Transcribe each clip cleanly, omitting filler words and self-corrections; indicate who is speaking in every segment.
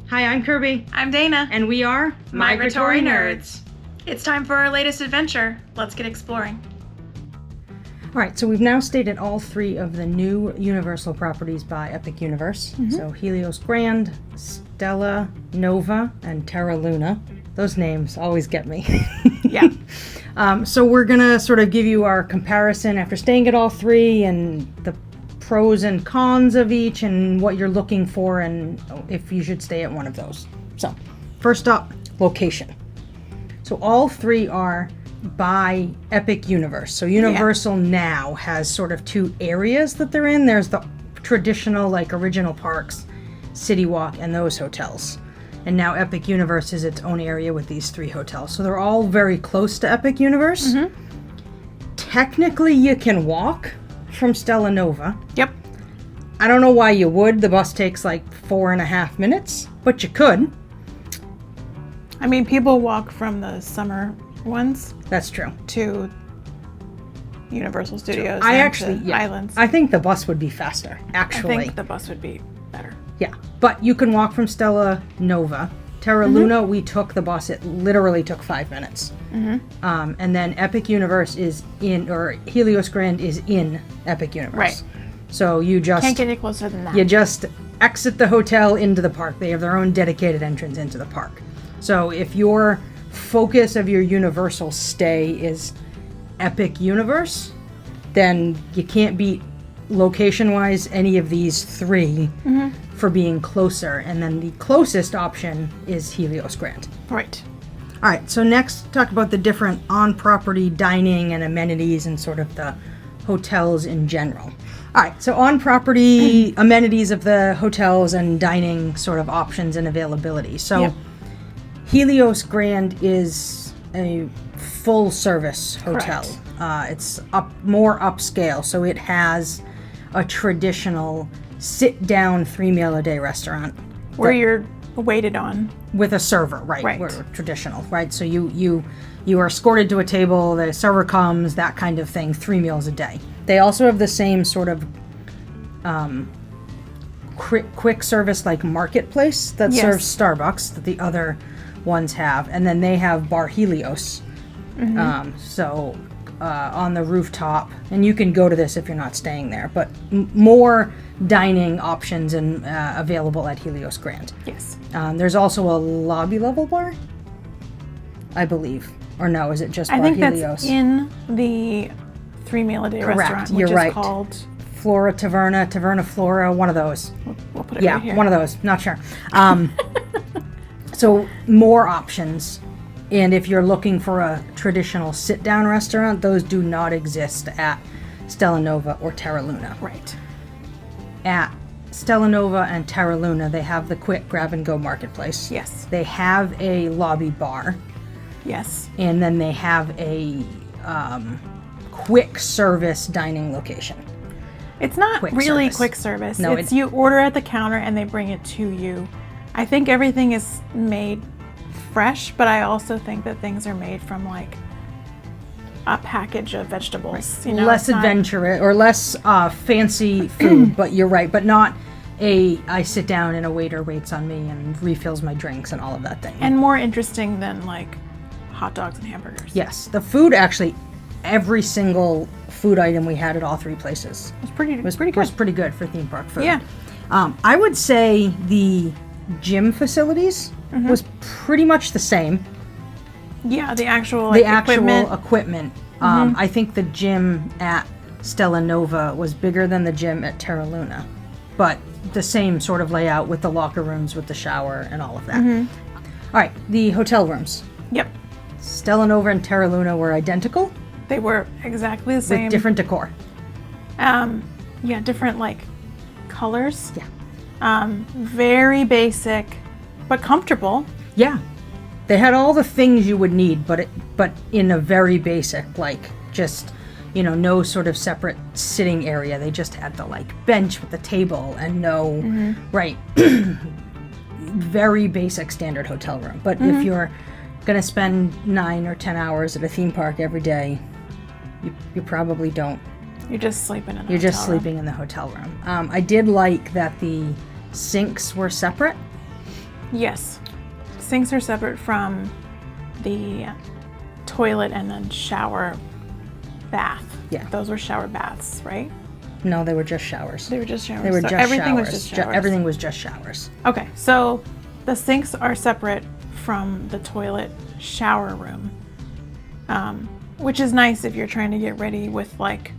Speaker 1: Hi, I'm Kirby.
Speaker 2: I'm Dana.
Speaker 1: And we are
Speaker 2: Migratory Nerds. It's time for our latest adventure. Let's get exploring.
Speaker 1: All right, so we've now stayed at all three of the new Universal properties by Epic Universe. So Helios Grand, Stella Nova, and Terra Luna. Those names always get me.
Speaker 2: Yeah.
Speaker 1: So we're going to sort of give you our comparison after staying at all three and the pros and cons of each and what you're looking for and if you should stay at one of those. So first up, location. So all three are by Epic Universe. So Universal now has sort of two areas that they're in. There's the traditional, like, original parks, City Walk, and those hotels. And now Epic Universe is its own area with these three hotels. So they're all very close to Epic Universe. Technically, you can walk from Stella Nova.
Speaker 2: Yep.
Speaker 1: I don't know why you would. The bus takes like 4.5 minutes, but you could.
Speaker 2: I mean, people walk from the summer ones
Speaker 1: That's true.
Speaker 2: to Universal Studios.
Speaker 1: I
Speaker 2: and
Speaker 1: actually,
Speaker 2: to Islands.
Speaker 1: I think the bus would be faster, actually.
Speaker 2: I think the bus would be better.
Speaker 1: Yeah, but you can walk from Stella Nova. Terra Luna, we took the bus. It literally took 5 minutes. And then Epic Universe is in, or Helios Grand is in Epic Universe.
Speaker 2: Right.
Speaker 1: So you just...
Speaker 2: Can't get any closer than that.
Speaker 1: You just exit the hotel into the park. They have their own dedicated entrance into the park. So if your focus of your Universal stay is Epic Universe, then you can't beat location-wise any of these three for being closer. And then the closest option is Helios Grand.
Speaker 2: Right.
Speaker 1: All right, so next talk about the different on-property dining and amenities and sort of the hotels in general. All right, so on-property amenities of the hotels and dining sort of options and availability. So Helios Grand is a full-service hotel. It's more upscale, so it has a traditional sit-down 3-meal-a-day restaurant.
Speaker 2: Where you're waited on.
Speaker 1: With a server, right. We're traditional, right? So you are escorted to a table, the server comes, that kind of thing, 3 meals a day. They also have the same sort of quick service like marketplace that serves Starbucks that the other ones have. And then they have Bar Helios. On the rooftop, and you can go to this if you're not staying there, but more dining options and available at Helios Grand.
Speaker 2: Yes.
Speaker 1: There's also a lobby level bar, I believe. Or no, is it just Bar
Speaker 2: I think
Speaker 1: Helios?
Speaker 2: that's in the 3-meal-a-day restaurant, which
Speaker 1: You're right.
Speaker 2: is called
Speaker 1: Flora Taverna Flora, one of those.
Speaker 2: We'll put it right here.
Speaker 1: One of those. Not sure. So more options. And if you're looking for a traditional sit-down restaurant, those do not exist at Stella Nova or Terra Luna.
Speaker 2: Right.
Speaker 1: At Stella Nova and Terra Luna, they have the quick grab-and-go marketplace.
Speaker 2: Yes.
Speaker 1: They have a lobby bar.
Speaker 2: Yes.
Speaker 1: And then they have a quick service dining location.
Speaker 2: It's not really quick service. No, it's you order at the counter and they bring it to you. I think everything is made fresh, but I also think that things are made from like a package of vegetables. You know,
Speaker 1: less adventurous or less fancy food, but you're right. But not I sit down and a waiter waits on me and refills my drinks and all of that thing.
Speaker 2: And more interesting than like hot dogs and hamburgers.
Speaker 1: Yes, the food actually, every single food item we had at all three places
Speaker 2: was pretty good.
Speaker 1: Was pretty good for theme park food.
Speaker 2: Yeah.
Speaker 1: I would say the gym facilities was pretty much the same.
Speaker 2: Yeah, the actual
Speaker 1: equipment. I think the gym at Stella Nova was bigger than the gym at Terra Luna, but the same sort of layout with the locker rooms, with the shower and all of that. All right, the hotel rooms.
Speaker 2: Yep.
Speaker 1: Stella Nova and Terra Luna were identical.
Speaker 2: They were exactly the same.
Speaker 1: With different decor.
Speaker 2: Yeah, different like colors.
Speaker 1: Yeah.
Speaker 2: Very basic, but comfortable.
Speaker 1: Yeah. They had all the things you would need, but in a very basic, like just, no sort of separate sitting area. They just had the like bench with the table and no, right. Very basic standard hotel room. But if you're going to spend 9 or 10 hours at a theme park every day, you probably don't.
Speaker 2: You're just sleeping in the hotel room.
Speaker 1: You're just sleeping in the hotel room. I did like that the sinks were separate.
Speaker 2: Yes. Sinks are separate from the toilet and then shower bath.
Speaker 1: Yeah.
Speaker 2: Those were shower baths, right?
Speaker 1: No, they were just showers.
Speaker 2: They were just showers.
Speaker 1: They were
Speaker 2: so
Speaker 1: just
Speaker 2: everything
Speaker 1: showers.
Speaker 2: was just showers.
Speaker 1: Everything was just showers.
Speaker 2: Okay, so the sinks are separate from the toilet shower room, which is nice if you're trying to get ready with like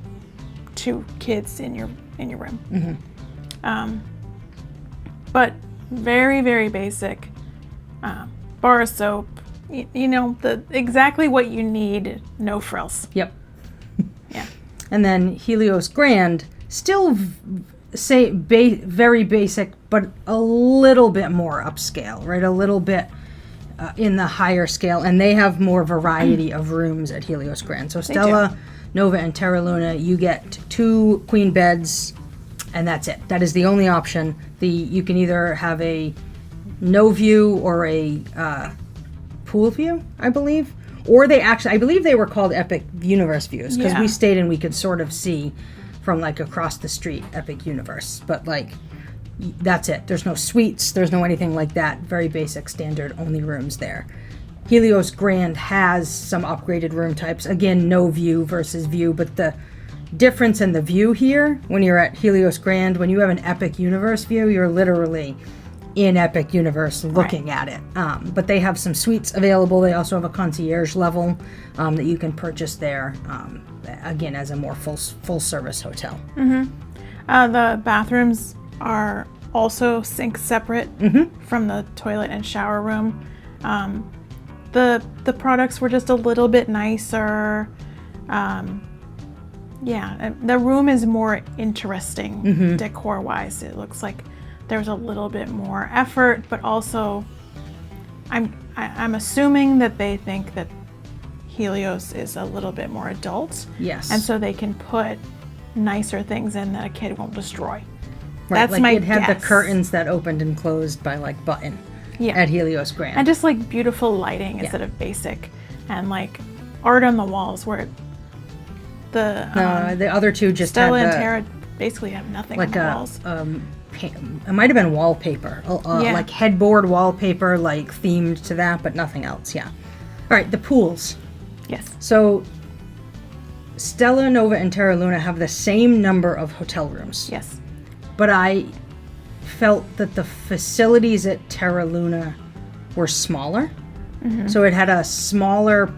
Speaker 2: 2 kids in your room.
Speaker 1: Mm-hmm.
Speaker 2: But very, very basic. Bar of soap, you know, exactly what you need, no frills.
Speaker 1: Yep.
Speaker 2: Yeah.
Speaker 1: And then Helios Grand, still very basic, but a little bit more upscale, right? A little bit in the higher scale, and they have more variety of rooms at Helios Grand. So Stella, Nova, and Terra Luna, you get 2 queen beds, and that's it. That is the only option. You can either have a no view or a pool view, I believe. Or I believe they were called Epic Universe views, because we stayed and we could sort of see from like across the street Epic Universe. But like, that's it. There's no suites. There's no anything like that. Very basic, standard, only rooms there. Helios Grand has some upgraded room types. Again, no view versus view, but the difference in the view here, when you're at Helios Grand, when you have an Epic Universe view, you're literally in Epic Universe looking at it. But they have some suites available. They also have a concierge level that you can purchase there, again, as a more full service hotel.
Speaker 2: Mm-hmm. The bathrooms are also sink separate from the toilet and shower room. The products were just a little bit nicer. Yeah, the room is more interesting decor-wise. It looks like there's a little bit more effort, but also I'm assuming that they think that Helios is a little bit more adult.
Speaker 1: Yes.
Speaker 2: And so they can put nicer things in that a kid won't destroy.
Speaker 1: Right,
Speaker 2: That's
Speaker 1: like
Speaker 2: my
Speaker 1: it had
Speaker 2: guess.
Speaker 1: the curtains that opened and closed by like button at Helios Grand.
Speaker 2: And just like beautiful lighting instead of basic, and like art on the walls where the
Speaker 1: other 2 just
Speaker 2: Stella
Speaker 1: had
Speaker 2: and Terra basically have nothing
Speaker 1: like
Speaker 2: on the walls.
Speaker 1: It might have been wallpaper, like headboard wallpaper, like themed to that, but nothing else. Yeah. All right, the pools.
Speaker 2: Yes.
Speaker 1: So Stella, Nova, and Terra Luna have the same number of hotel rooms.
Speaker 2: Yes.
Speaker 1: But I felt that the facilities at Terra Luna were smaller. So it had a smaller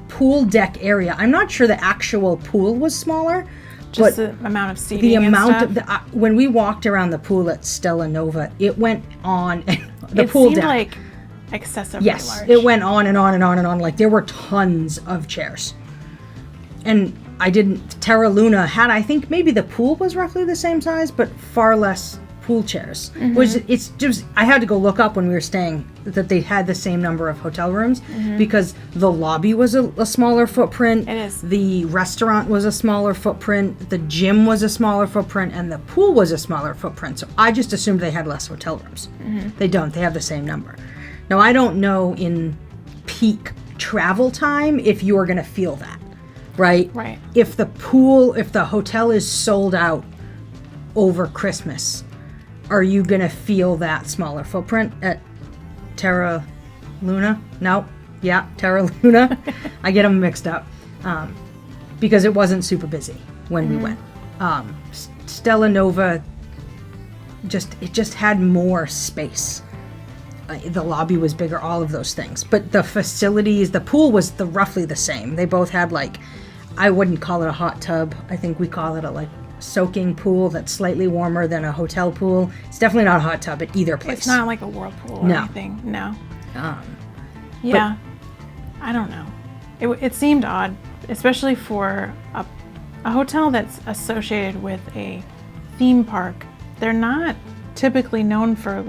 Speaker 1: pool deck area. I'm not sure the actual pool was smaller.
Speaker 2: Just the amount of seating.
Speaker 1: The amount
Speaker 2: and stuff.
Speaker 1: of when we walked around the pool at Stella Nova, it went on. The
Speaker 2: it
Speaker 1: pool
Speaker 2: seemed
Speaker 1: deck,
Speaker 2: like excessively large.
Speaker 1: It went on and on and on and on. Like there were tons of chairs, and Terra Luna had, I think maybe the pool was roughly the same size, but far less pool chairs. It's just, I had to go look up when we were staying that they had the same number of hotel rooms because the lobby was a smaller footprint.
Speaker 2: It is.
Speaker 1: The restaurant was a smaller footprint. The gym was a smaller footprint, and the pool was a smaller footprint. So I just assumed they had less hotel rooms. They don't. They have the same number. Now I don't know in peak travel time if you are going to feel that. Right? If the hotel is sold out over Christmas, are you going to feel that smaller footprint at Terra Luna? No. Yeah, Terra Luna. I get them mixed up because it wasn't super busy when we went. Stella Nova, it just had more space. The lobby was bigger, all of those things. But the facilities, the pool was roughly the same. They both had I wouldn't call it a hot tub. I think we call it a soaking pool that's slightly warmer than a hotel pool. It's definitely not a hot tub at either place.
Speaker 2: It's not like a whirlpool or anything. No. Yeah. I don't know. It seemed odd, especially for a hotel that's associated with a theme park. They're not typically known for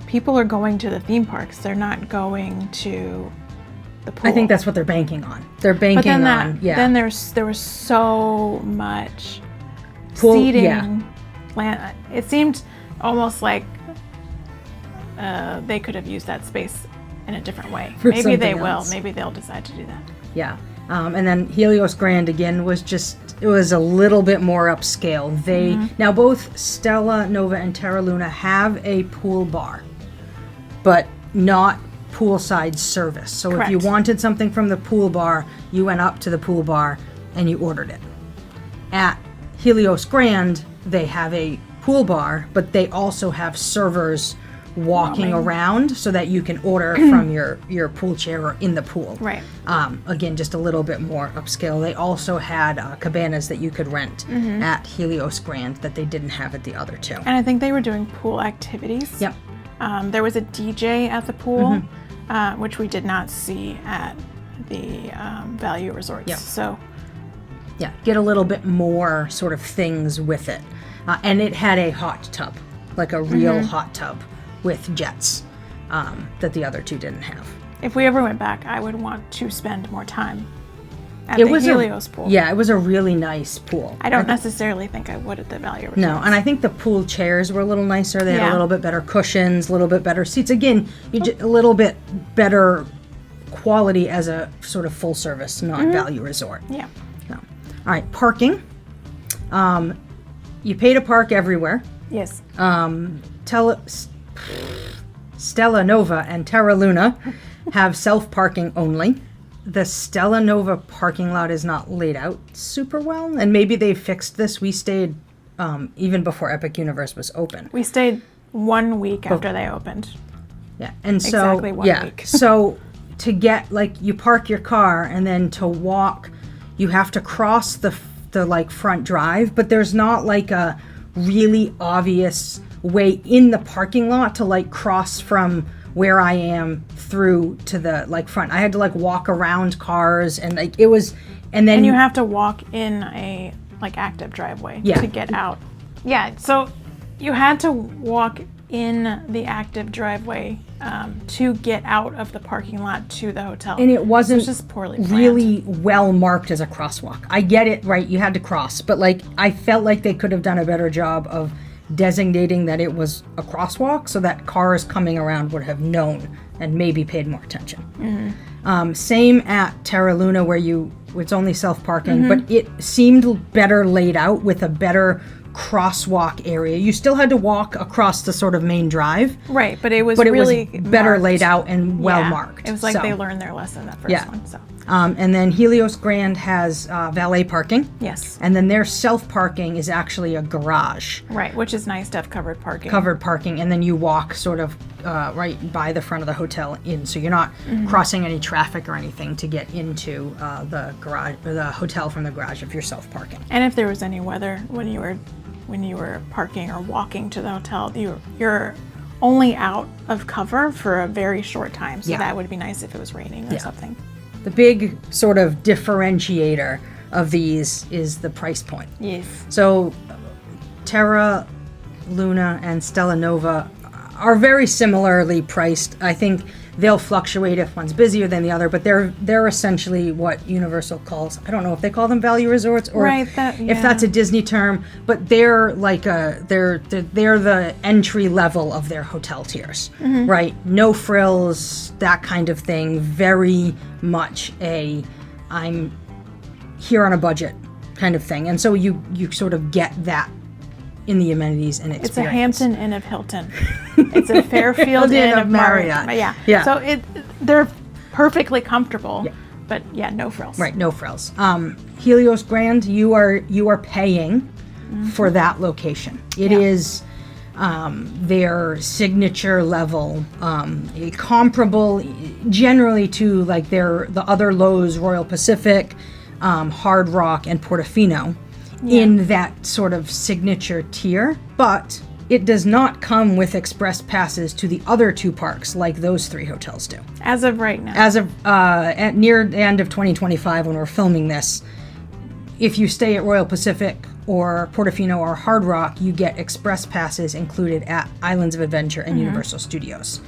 Speaker 2: people are going to the theme parks. They're not going to the pool.
Speaker 1: I think that's what they're banking on. They're banking on.
Speaker 2: Then there was so much pool, seating. It seemed almost like they could have used that space in a different way. Maybe they will. Maybe they'll decide to do that.
Speaker 1: Yeah. And then Helios Grand again was it was a little bit more upscale. Now both Stella Nova and Terra Luna have a pool bar. but not poolside service. So
Speaker 2: Correct.
Speaker 1: if you wanted something from the pool bar, you went up to the pool bar and you ordered it. At Helios Grand, they have a pool bar, but they also have servers walking around so that you can order from your pool chair or in the pool.
Speaker 2: Right.
Speaker 1: Again, just a little bit more upscale. They also had cabanas that you could rent at Helios Grand that they didn't have at the other two.
Speaker 2: And I think they were doing pool activities.
Speaker 1: Yep.
Speaker 2: There was a DJ at the pool, which we did not see at the value resorts.
Speaker 1: Yep.
Speaker 2: So,
Speaker 1: yeah, get a little bit more sort of things with it. And it had a hot tub, like a real hot tub with jets that the other two didn't have.
Speaker 2: If we ever went back, I would want to spend more time at the Helios pool.
Speaker 1: Yeah, it was a really nice pool.
Speaker 2: I don't necessarily think I would at the value resorts.
Speaker 1: No, and I think the pool chairs were a little nicer. They had a little bit better cushions, a little bit better seats. Again, a little bit better quality as a sort of full service, not value resort.
Speaker 2: Yeah.
Speaker 1: No. All right, parking. You pay to park everywhere.
Speaker 2: Yes.
Speaker 1: Stella Nova and Terra Luna have self-parking only. The Stella Nova parking lot is not laid out super well, and maybe they fixed this. We stayed even before Epic Universe was open.
Speaker 2: We stayed 1 week after they opened.
Speaker 1: Yeah, and so
Speaker 2: exactly 1 week.
Speaker 1: So to get you park your car and then to walk, you have to cross the front drive, but there's not like a really obvious way in the parking lot to cross from where I am through to the front. I had to walk around cars and it was, and then
Speaker 2: you have to walk in a active driveway to get out. Yeah, so you had to walk in the active driveway to get out of the parking lot to the hotel.
Speaker 1: And it wasn't
Speaker 2: just poorly planned.
Speaker 1: Really well marked as a crosswalk. I get it, right? You had to cross, but I felt like they could have done a better job of designating that it was a crosswalk so that cars coming around would have known and maybe paid more attention. Same at Terra Luna where it's only self-parking, but it seemed better laid out with a better crosswalk area. You still had to walk across the sort of main drive.
Speaker 2: Right, but it was really
Speaker 1: better
Speaker 2: marked.
Speaker 1: laid out and well marked.
Speaker 2: It was like they learned their lesson that first one. So.
Speaker 1: And then Helios Grand has valet parking.
Speaker 2: Yes.
Speaker 1: And then their self-parking is actually a garage.
Speaker 2: Right, which is nice to have covered parking.
Speaker 1: Covered parking, and then you walk sort of right by the front of the hotel in, so you're not crossing any traffic or anything to get into the garage or the hotel from the garage if you're self-parking.
Speaker 2: And if there was any weather when you were parking or walking to the hotel, you're only out of cover for a very short time. So that would be nice if it was raining or something.
Speaker 1: The big sort of differentiator of these is the price point.
Speaker 2: Yes.
Speaker 1: So Terra Luna and Stella Nova are very similarly priced. I think they'll fluctuate if one's busier than the other, but they're essentially what Universal calls, I don't know if they call them value resorts or if that's a Disney term, but they're they're the entry level of their hotel tiers, right? No frills, that kind of thing. Very much I'm here on a budget kind of thing, and so you sort of get that in the amenities and experience.
Speaker 2: It's a Hampton Inn of Hilton. It's a Fairfield Inn of Marriott. Yeah. So they're perfectly comfortable, but no frills.
Speaker 1: Right, no frills. Helios Grand, you are paying for that location. It is their signature level, comparable generally to the other Lowe's, Royal Pacific, Hard Rock, and Portofino. In that sort of signature tier, but it does not come with express passes to the other two parks like those three hotels do.
Speaker 2: As of right now.
Speaker 1: As of at near the end of 2025 when we're filming this, if you stay at Royal Pacific or Portofino or Hard Rock, you get express passes included at Islands of Adventure and Universal Studios.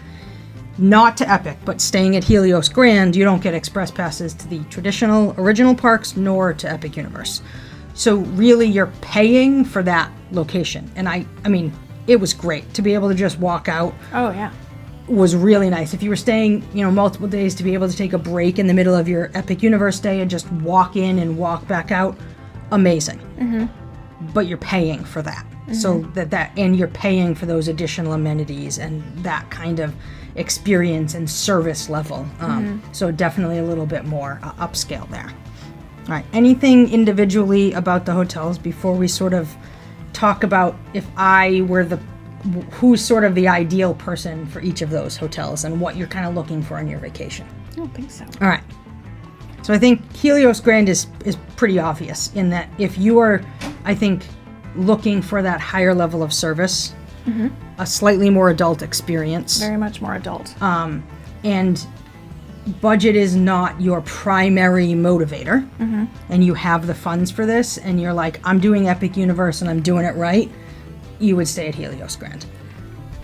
Speaker 1: Not to Epic, but staying at Helios Grand, you don't get express passes to the traditional original parks nor to Epic Universe. So really, you're paying for that location. And I mean, it was great to be able to just walk out.
Speaker 2: Oh, yeah.
Speaker 1: Was really nice. If you were staying, multiple days, to be able to take a break in the middle of your Epic Universe day and just walk in and walk back out, amazing. But you're paying for that. So and you're paying for those additional amenities and that kind of experience and service level. So definitely a little bit more upscale there. All right, anything individually about the hotels before we sort of talk about if I were who's sort of the ideal person for each of those hotels and what you're kind of looking for in your vacation?
Speaker 2: I don't think so.
Speaker 1: All right. So I think Helios Grand is pretty obvious in that if you are, I think, looking for that higher level of service, a slightly more adult experience.
Speaker 2: Very much more adult.
Speaker 1: And budget is not your primary motivator, and you have the funds for this, and you're like, I'm doing Epic Universe and I'm doing it right, you would stay at Helios Grand.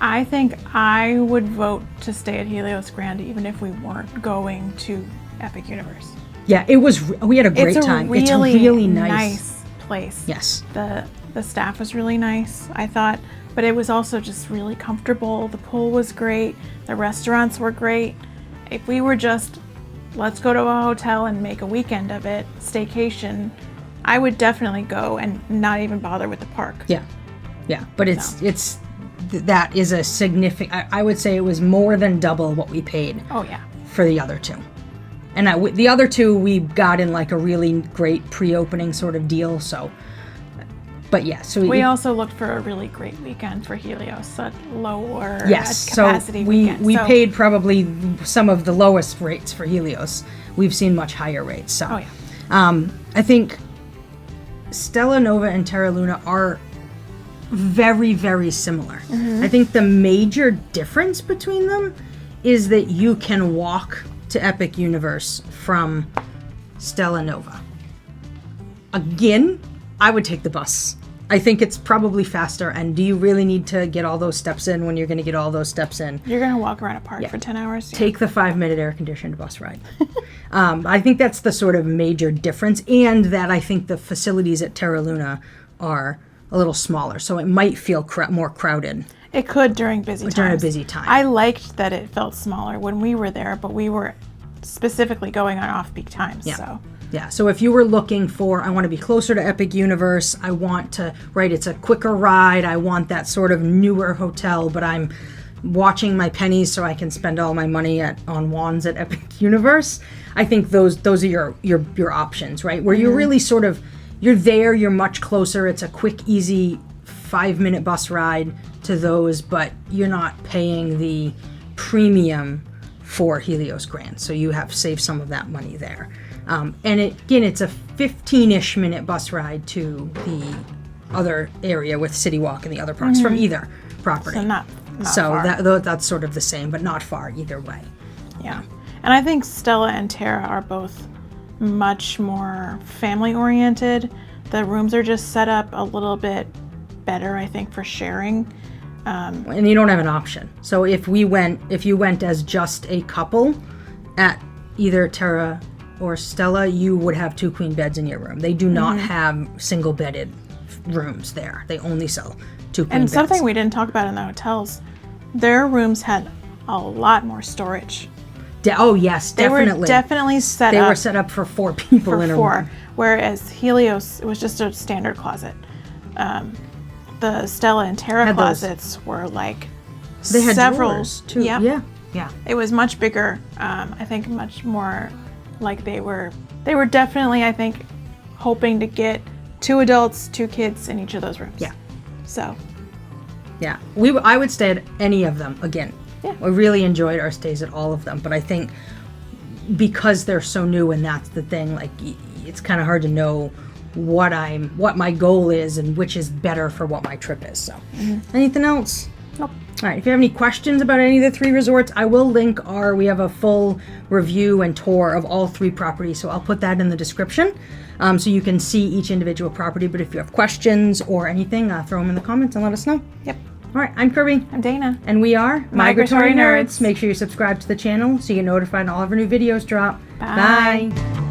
Speaker 2: I think I would vote to stay at Helios Grand even if we weren't going to Epic Universe.
Speaker 1: Yeah, we had a great time. It's a really nice
Speaker 2: place.
Speaker 1: Yes.
Speaker 2: The staff was really nice, I thought, but it was also just really comfortable. The pool was great. The restaurants were great. If we were just, let's go to a hotel and make a weekend of it, staycation, I would definitely go and not even bother with the park.
Speaker 1: Yeah. But that is a significant, I would say it was more than double what we paid.
Speaker 2: Oh yeah.
Speaker 1: For the other two. And the other two we got in like a really great pre-opening sort of deal, so. But yeah, so
Speaker 2: we also looked for a really great weekend for Helios, a lower
Speaker 1: so
Speaker 2: capacity weekend.
Speaker 1: We paid probably some of the lowest rates for Helios. We've seen much higher rates. So,
Speaker 2: oh yeah.
Speaker 1: I think Stella Nova and Terra Luna are very, very similar. I think the major difference between them is that you can walk to Epic Universe from Stella Nova. Again, I would take the bus. I think it's probably faster, and do you really need to get all those steps in when you're going to get all those steps in?
Speaker 2: You're going to walk around a park for 10 hours?
Speaker 1: Take the 5-minute air-conditioned bus ride. I think that's the sort of major difference, and that I think the facilities at Terra Luna are a little smaller, so it might feel more crowded.
Speaker 2: It could during busy times.
Speaker 1: During a busy time.
Speaker 2: I liked that it felt smaller when we were there, but we were specifically going on off-peak times, so...
Speaker 1: Yeah, so if you were looking for, I want to be closer to Epic Universe, I want to, it's a quicker ride, I want that sort of newer hotel, but I'm watching my pennies so I can spend all my money on wands at Epic Universe, I think those are your options, right? Where you're really sort of, you're there, you're much closer, it's a quick, easy 5-minute bus ride to those, but you're not paying the premium for Helios Grand, so you have saved some of that money there. And it's a 15-ish minute bus ride to the other area with City Walk and the other parks from either property.
Speaker 2: So not far.
Speaker 1: That's sort of the same, but not far either way.
Speaker 2: Yeah. And I think Stella and Terra are both much more family-oriented. The rooms are just set up a little bit better, I think, for sharing.
Speaker 1: And you don't have an option. So if you went as just a couple at either Terra or Stella, you would have 2 queen beds in your room. They do not have single bedded rooms there. They only sell 2 queen beds.
Speaker 2: And something we didn't talk about in the hotels, their rooms had a lot more storage.
Speaker 1: Oh yes, definitely.
Speaker 2: They were definitely
Speaker 1: They were set up for 4 people in a room.
Speaker 2: Whereas Helios, it was just a standard closet. The Stella and Terra closets were like
Speaker 1: they had
Speaker 2: several
Speaker 1: drawers too.
Speaker 2: Yeah.
Speaker 1: Yeah.
Speaker 2: It was much bigger. I think much more like they were definitely, I think, hoping to get 2 adults, 2 kids in each of those rooms.
Speaker 1: Yeah.
Speaker 2: So.
Speaker 1: Yeah. I would stay at any of them again.
Speaker 2: Yeah.
Speaker 1: We really enjoyed our stays at all of them, but I think because they're so new and that's the thing, like it's kind of hard to know what my goal is and which is better for what my trip is. So, anything else?
Speaker 2: Nope.
Speaker 1: All right. If you have any questions about any of the 3 resorts, I will link we have a full review and tour of all 3 properties. So I'll put that in the description so you can see each individual property. But if you have questions or anything, throw them in the comments and let us know.
Speaker 2: Yep.
Speaker 1: All right. I'm Kirby.
Speaker 2: I'm Dana.
Speaker 1: And we are
Speaker 2: Migratory Nerds.
Speaker 1: Make sure you subscribe to the channel so you get notified when all of our new videos drop.
Speaker 2: Bye.
Speaker 1: Bye.